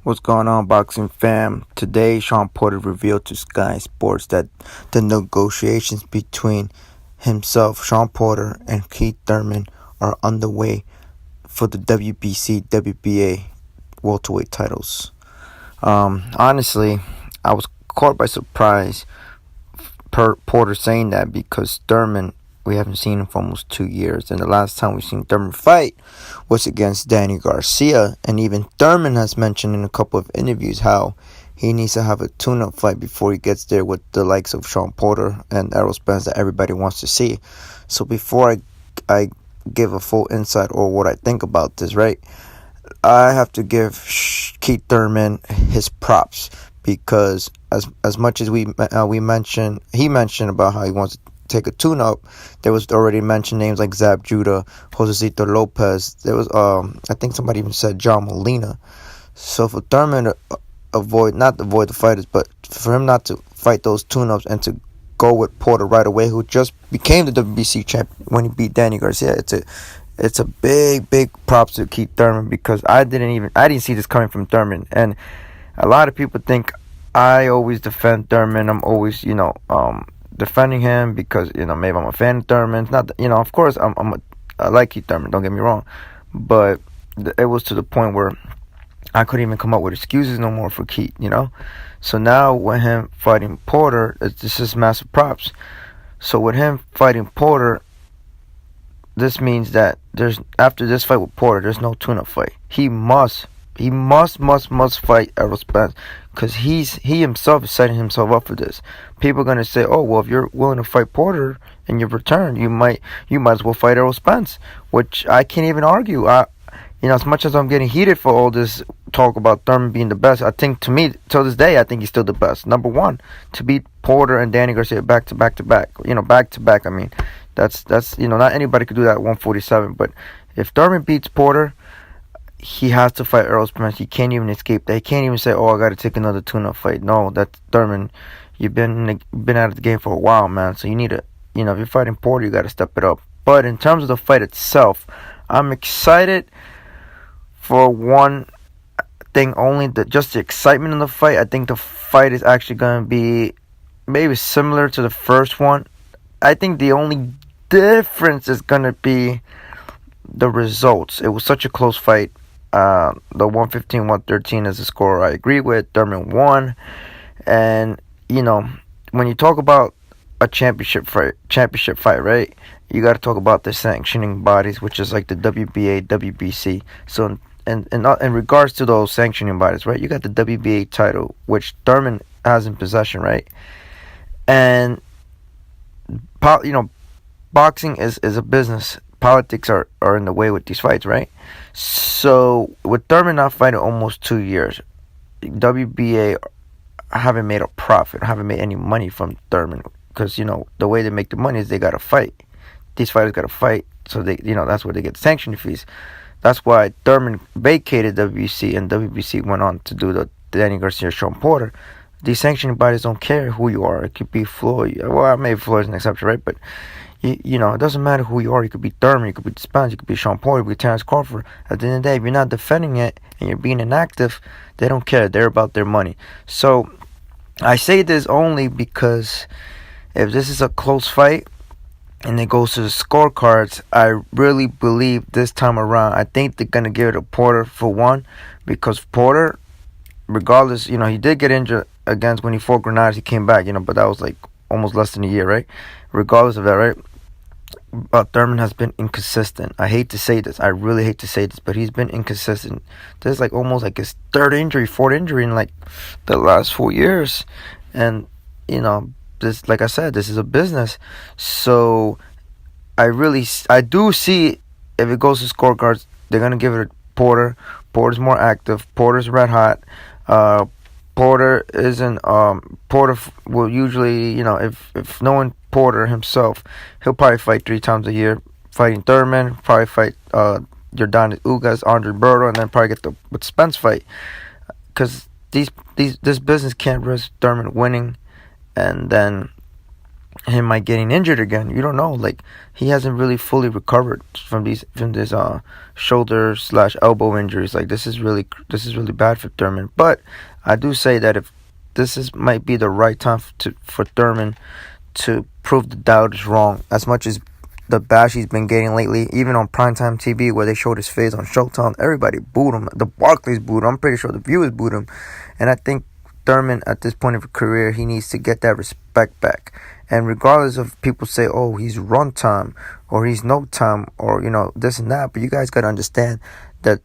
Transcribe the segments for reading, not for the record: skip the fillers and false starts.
What's going on, boxing fam? Today, Shawn Porter revealed to Sky Sports that the negotiations between himself, Shawn Porter, and Keith Thurman are underway for the WBC, WBA welterweight titles. Honestly, I was caught by surprise per Porter saying that because Thurman, we haven't seen him for almost 2 years, and the last time we seen Thurman fight was against Danny Garcia, and even Thurman has mentioned in a couple of interviews how he needs to have a tune-up fight before he gets there with the likes of Shawn Porter and Errol Spence that everybody wants to see. So before I give a full insight or what I think about this, right, I have to give Keith Thurman his props because as much as he mentioned about how he wants to take a tune-up, there was already mentioned names like Zab Judah, Josecito Lopez. There was I think somebody even said John Molina. So for Thurman to not avoid the fighters, but for him not to fight those tune-ups and to go with Porter right away, who just became the WBC champ when he beat Danny Garcia, it's a big props to Keith Thurman because I didn't see this coming from Thurman. And a lot of people think I always defend Thurman. I'm always, defending him because, maybe I'm a fan of Thurman. Not that, of course I like Keith Thurman, don't get me wrong. But it was to the point where I couldn't even come up with excuses no more for Keith, So now with him fighting Porter, this is massive props. So with him fighting Porter, this means that after this fight with Porter, there's no tune-up fight. He must fight Errol Spence because he himself is setting himself up for this. People are gonna say, "Oh, well, if you're willing to fight Porter in your return, you might as well fight Errol Spence," which I can't even argue. As much as I'm getting heated for all this talk about Thurman being the best, I think to me, till this day, I think he's still the best. Number one, to beat Porter and Danny Garcia back to back. Back to back. I mean, that's not anybody could do that at 147. But if Thurman beats Porter, he has to fight Errol Spence. He can't even escape that. He can't even say, "Oh, I got to take another tune-up fight." No, that's Thurman. You've been out of the game for a while, man. So you need to, if you're fighting Porter, you got to step it up. But in terms of the fight itself, I'm excited for one thing only, just the excitement in the fight. I think the fight is actually going to be maybe similar to the first one. I think the only difference is going to be the results. It was such a close fight. The 115-113 is the score I agree with. Thurman won. And, when you talk about a championship fight, right, you got to talk about the sanctioning bodies, which is like the WBA, WBC. So in regards to those sanctioning bodies, right, you got the WBA title, which Thurman has in possession, right? And, boxing is a business. Politics are in the way with these fights, right? So with Thurman not fighting almost 2 years, WBA haven't made a profit, haven't made any money from Thurman because the way they make the money is they gotta fight. These fighters gotta fight, so they that's where they get sanction fees. That's why Thurman vacated WBC and WBC went on to do the Danny Garcia, Shawn Porter. These sanctioning bodies don't care who you are. It could be Floyd. Well, maybe Floyd's an exception, right? But it doesn't matter who you are. You could be Thurman, you could be Spence, you could be Shawn Porter, you could be Terrence Crawford. At the end of the day, if you're not defending it and you're being inactive, they don't care. They're about their money. So I say this only because if this is a close fight and it goes to the scorecards, I really believe this time around, I think they're going to give it to Porter for one, because Porter, regardless, he did get injured against when he fought Granados, he came back, but that was like almost less than a year, right? Regardless of that, right? But Thurman has been inconsistent. I hate to say this. I really hate to say this, but he's been inconsistent. This is like almost like his fourth injury in like the last 4 years. And, this, like I said, this is a business. So I do see if it goes to scorecards, they're going to give it to Porter. Porter's more active. Porter's red hot. Porter will usually, if knowing Porter himself, he'll probably fight 3 times a year, fighting Thurman, probably fight Yordenis Ugas, Andre Berto, and then probably get the Spence fight, because this business can't risk Thurman winning and then him might getting injured again. You don't know. Like, he hasn't really fully recovered from this shoulder / elbow injuries. Like, this is really bad for Thurman. But I do say that if might be the right time for Thurman to prove the doubters wrong. As much as the bash he's been getting lately, even on primetime TV where they showed his face on Showtime, everybody booed him. The Barclays booed him. I'm pretty sure the viewers booed him. And I think Thurman, at this point of his career, he needs to get that respect back. And regardless of people say, oh, he's run time or he's no time or, this and that, but you guys got to understand that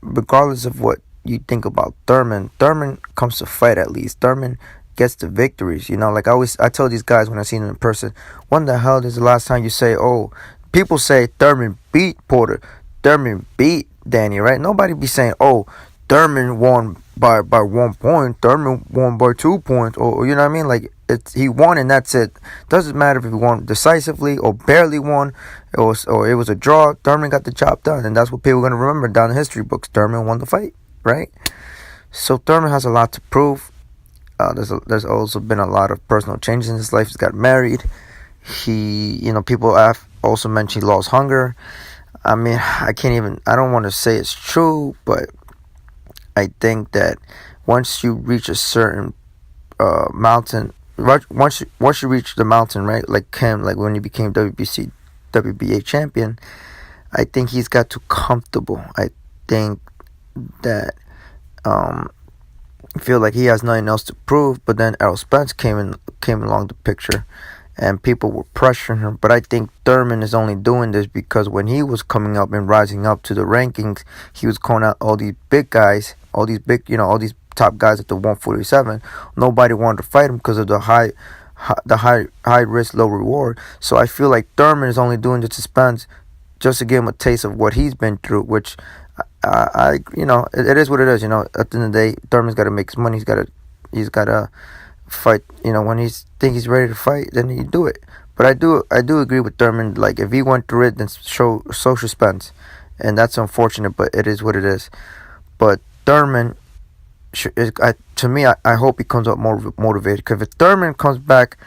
regardless of what you think about Thurman comes to fight at least. Thurman gets the victories. Like I tell these guys when I see them in person, when the hell is the last time you say, oh, people say Thurman beat Porter, Thurman beat Danny, right? Nobody be saying, oh, Thurman won by 1 point, Thurman won by 2 points, or you know what I mean? Like, he won and that's it. Doesn't matter if he won decisively or barely won, or it was a draw. Thurman got the job done, and that's what people are gonna remember down the history books. Thurman won the fight, right? So Thurman has a lot to prove. There's also been a lot of personal changes in his life. He's got married. People have also mentioned he lost hunger. I mean, I don't want to say it's true, but I think that once you reach a certain mountain, once you reach the mountain, right? Like him, like when he became WBA champion, I think he's got too comfortable. I think that feel like he has nothing else to prove. But then Errol Spence came along the picture, and people were pressuring him. But I think Thurman is only doing this because when he was coming up and rising up to the rankings, he was calling out all these big guys, all these top guys at the 147. Nobody wanted to fight him because of the high risk, low reward. So I feel like Thurman is only doing this to Spence just to give him a taste of what he's been through, which it is what it is. At the end of the day, Thurman's got to make his money. He's got to fight. When he think he's ready to fight, then he do it. But I do agree with Thurman. Like, if he went through it, then so should Spence, and that's unfortunate. But it is what it is. But Thurman, to me, I hope he comes up more motivated. Because if Thurman comes back,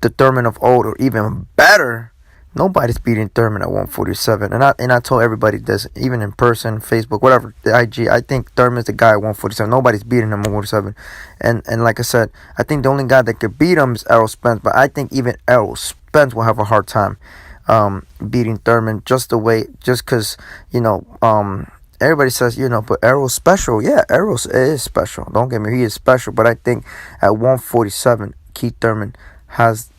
the Thurman of old, or even better, nobody's beating Thurman at 147. And I told everybody this, even in person, Facebook, whatever, the IG. I think Thurman's the guy at 147. Nobody's beating him at 147. And like I said, I think the only guy that could beat him is Errol Spence. But I think even Errol Spence will have a hard time beating Thurman just because, everybody says, but Errol's special. Yeah, Errol is special. Don't get me, he is special. But I think at 147, Keith Thurman has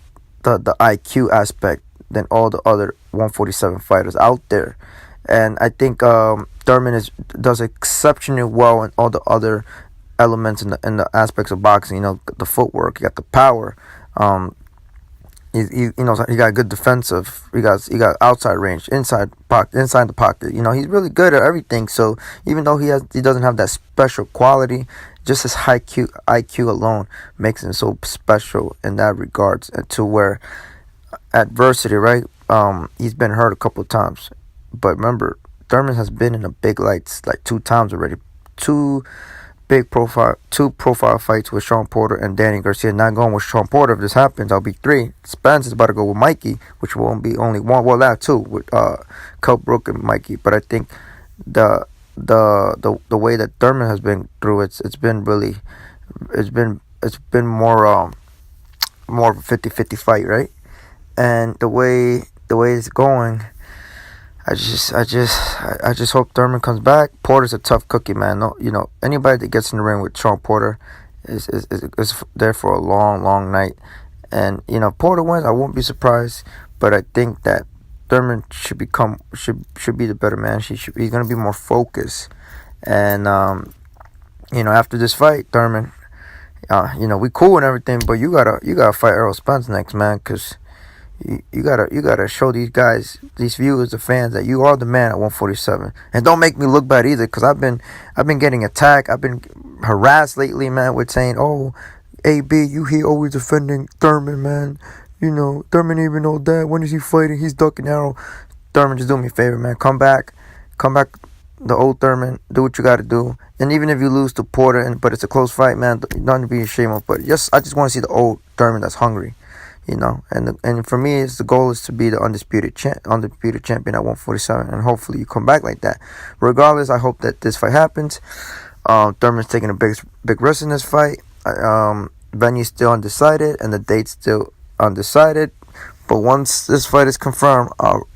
the IQ aspect than all the other 147 fighters out there. And I think Thurman does exceptionally well in all the other elements in the aspects of boxing. The footwork, he got the power. He got good defensive. He got outside range, inside the pocket. He's really good at everything. So even though he doesn't have that special quality, just his high IQ alone makes him so special in that regards. And to where adversity, right? He's been hurt a couple of times, but remember, Thurman has been in the big lights like 2 times already. Two profile fights with Shawn Porter and Danny Garcia. Not going with Shawn Porter. If this happens, I'll be 3. Spence is about to go with Mikey, which won't be only 1. Well, that 2 with Kell Brook and Mikey. But I think the way that Thurman has been through it's been more of a 50-50 fight, right? And the way it's going, I just hope Thurman comes back. Porter's a tough cookie, man. No, anybody that gets in the ring with Shawn Porter is there for a long night. And if Porter wins, I won't be surprised. But I think that Thurman should be the better man. He's gonna be more focused. And after this fight, Thurman, we cool and everything, but you gotta fight Errol Spence next, man, because you gotta show these guys, these viewers, the fans, that you are the man at 147. And don't make me look bad either, because I've been getting attacked. I've been harassed lately, man, with saying, oh, AB, you here always defending Thurman, man. Thurman even know that. When is he fighting? He's ducking Errol. Thurman, just do me a favor, man. Come back, the old Thurman. Do what you gotta do. And even if you lose to Porter, but it's a close fight, man, nothing to be ashamed of. But I just want to see the old Thurman that's hungry. you know. And for me, the goal is to be the undisputed champion at 147, and hopefully you come back like that. Regardless, I hope that this fight happens. Thurman's taking a big risk in this fight. Venue's still undecided, and the date's still undecided. But once this fight is confirmed, I'll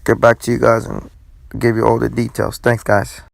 get back to you guys and give you all the details. Thanks, guys.